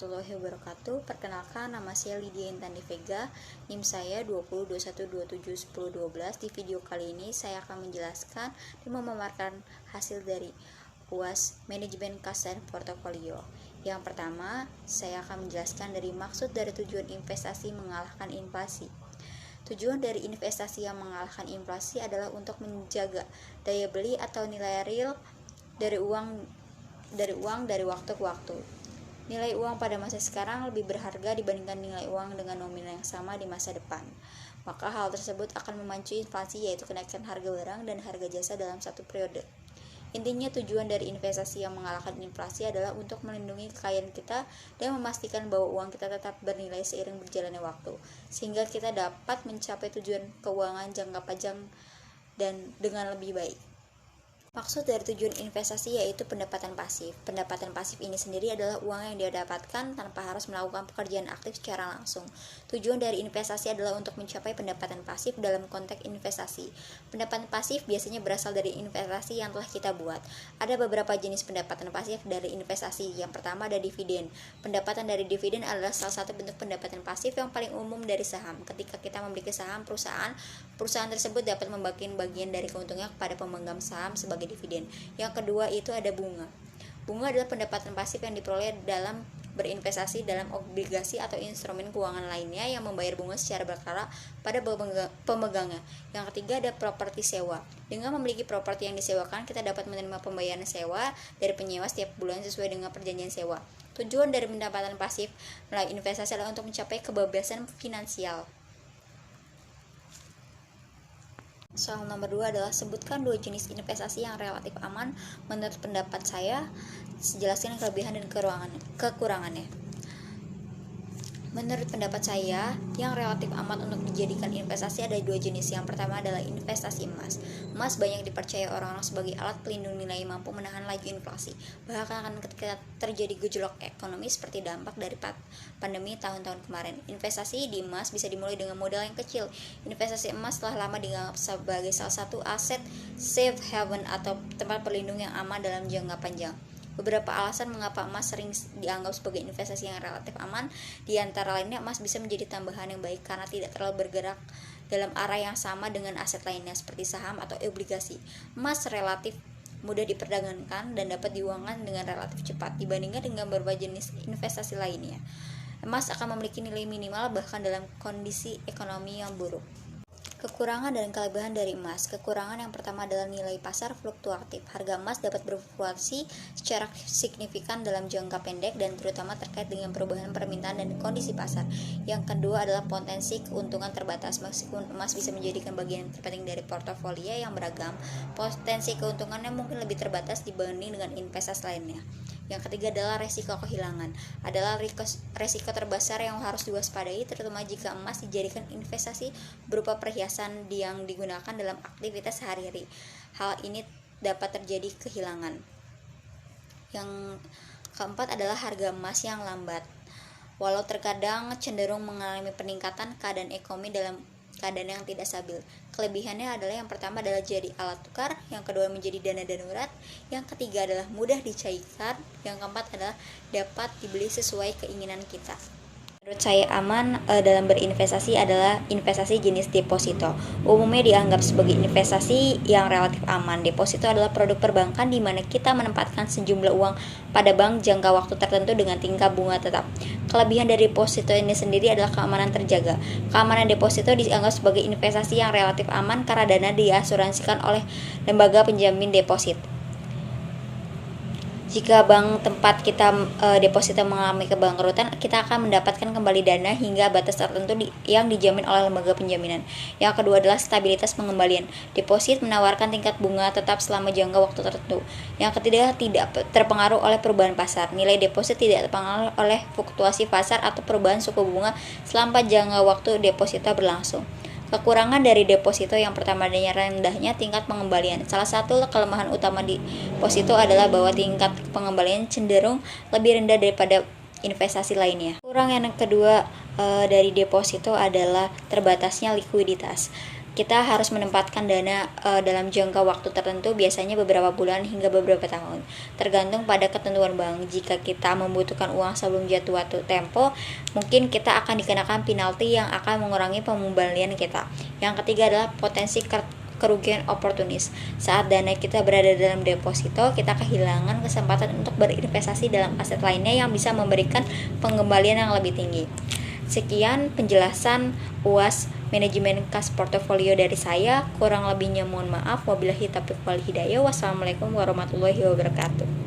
warahmatullahi wabarakatuh. Perkenalkan, nama saya Lydia Intan Vega, NIM saya 2021271012. Di video kali ini saya akan menjelaskan dan memaparkan hasil dari UAS Manajemen Kas dan Portofolio. Yang pertama, saya akan menjelaskan dari maksud dari tujuan investasi mengalahkan inflasi. Tujuan dari investasi yang mengalahkan inflasi adalah untuk menjaga daya beli atau nilai real dari uang dari waktu ke waktu. Nilai uang pada masa sekarang lebih berharga dibandingkan nilai uang dengan nominal yang sama di masa depan. Maka hal tersebut akan memacu inflasi, yaitu kenaikan harga barang dan harga jasa dalam satu periode. Intinya tujuan dari investasi yang mengalahkan inflasi adalah untuk melindungi kekayaan kita dan memastikan bahwa uang kita tetap bernilai seiring berjalannya waktu, sehingga kita dapat mencapai tujuan keuangan jangka panjang dan dengan lebih baik. Maksud dari tujuan investasi yaitu pendapatan pasif. Pendapatan pasif ini sendiri adalah uang yang dia dapatkan tanpa harus melakukan pekerjaan aktif secara langsung. Tujuan dari investasi adalah untuk mencapai pendapatan pasif dalam konteks investasi. Pendapatan pasif biasanya berasal dari investasi yang telah kita buat. Ada beberapa jenis pendapatan pasif dari investasi. Yang pertama ada dividen. Pendapatan dari dividen adalah salah satu bentuk pendapatan pasif yang paling umum dari saham. Ketika kita memiliki saham perusahaan tersebut dapat membagikan bagian dari keuntungannya kepada pemegang saham sebagai dividen. Yang kedua itu ada bunga. Bunga adalah pendapatan pasif yang diperoleh dalam berinvestasi dalam obligasi atau instrumen keuangan lainnya yang membayar bunga secara berkala pada pemegangnya. Yang ketiga ada properti sewa. Dengan memiliki properti yang disewakan, kita dapat menerima pembayaran sewa dari penyewa setiap bulan sesuai dengan perjanjian sewa. Tujuan dari pendapatan pasif melalui investasi adalah untuk mencapai kebebasan finansial. Soal nomor 2 adalah sebutkan 2 jenis investasi yang relatif aman menurut pendapat saya. Jelaskan kelebihan dan kekurangannya. Menurut pendapat saya, yang relatif aman untuk dijadikan investasi ada 2 jenis. Yang pertama adalah investasi emas. Emas banyak dipercaya orang-orang sebagai alat pelindung nilai yang mampu menahan laju inflasi. Bahkan ketika terjadi gejolak ekonomi seperti dampak dari pandemi tahun-tahun kemarin. Investasi di emas bisa dimulai dengan modal yang kecil. Investasi emas telah lama dianggap sebagai salah satu aset safe haven atau tempat berlindung yang aman dalam jangka panjang. Beberapa alasan mengapa emas sering dianggap sebagai investasi yang relatif aman. Di antara lainnya, emas bisa menjadi tambahan yang baik karena tidak terlalu bergerak dalam arah yang sama dengan aset lainnya seperti saham atau obligasi. Emas relatif mudah diperdagangkan dan dapat diuangkan dengan relatif cepat dibandingkan dengan berbagai jenis investasi lainnya. Emas akan memiliki nilai minimal bahkan dalam kondisi ekonomi yang buruk. Kekurangan dan kelebihan dari emas. Kekurangan yang pertama adalah nilai pasar fluktuatif. Harga emas dapat berfluktuasi secara signifikan dalam jangka pendek dan terutama terkait dengan perubahan permintaan dan kondisi pasar. Yang kedua adalah potensi keuntungan terbatas. Meskipun emas bisa menjadikan bagian terpenting dari portofolio yang beragam, potensi keuntungannya mungkin lebih terbatas dibanding dengan investasi lainnya. Yang ketiga adalah resiko kehilangan. Adalah resiko terbesar yang harus diwaspadai, terutama jika emas dijadikan investasi berupa perhiasan yang digunakan dalam aktivitas sehari-hari. Hal ini dapat terjadi kehilangan. Yang keempat adalah harga emas yang lambat. Walau terkadang cenderung mengalami peningkatan, keadaan ekonomi dalam keadaan yang tidak stabil. Kelebihannya adalah yang pertama adalah jadi alat tukar, yang kedua menjadi dana darurat, yang ketiga adalah mudah dicairkan, yang keempat adalah dapat dibeli sesuai keinginan kita. Menurut saya aman dalam berinvestasi adalah investasi jenis deposito. Umumnya dianggap sebagai investasi yang relatif aman. Deposito adalah produk perbankan di mana kita menempatkan sejumlah uang pada bank jangka waktu tertentu dengan tingkat bunga tetap. Kelebihan dari deposito ini sendiri adalah keamanan terjaga. Keamanan deposito dianggap sebagai investasi yang relatif aman karena dana diasuransikan oleh lembaga penjamin deposit. Jika bank tempat kita deposito mengalami kebangkrutan, kita akan mendapatkan kembali dana hingga batas tertentu yang dijamin oleh lembaga penjaminan. Yang kedua adalah stabilitas pengembalian. Deposit menawarkan tingkat bunga tetap selama jangka waktu tertentu. Yang ketiga, tidak terpengaruh oleh perubahan pasar. Nilai deposit tidak terpengaruh oleh fluktuasi pasar atau perubahan suku bunga selama jangka waktu deposito berlangsung. Kekurangan dari deposito yang pertama adalah rendahnya tingkat pengembalian. Salah satu kelemahan utama deposito adalah bahwa tingkat pengembalian cenderung lebih rendah daripada investasi lainnya. Kurang yang kedua dari deposito adalah terbatasnya likuiditas. kita harus menempatkan dana dalam jangka waktu tertentu, biasanya beberapa bulan hingga beberapa tahun, tergantung pada ketentuan bank. Jika kita membutuhkan uang sebelum jatuh tempo, mungkin kita akan dikenakan penalti yang akan mengurangi pengembalian kita. Yang ketiga adalah potensi kerugian oportunis. Saat dana kita berada dalam deposito, kita kehilangan kesempatan untuk berinvestasi dalam aset lainnya yang bisa memberikan pengembalian yang lebih tinggi. Sekian penjelasan UAS manajemen kas portofolio dari saya. Kurang lebihnya mohon maaf. Wabillahi taufiq wal hidayah. Wassalamualaikum warahmatullahi wabarakatuh.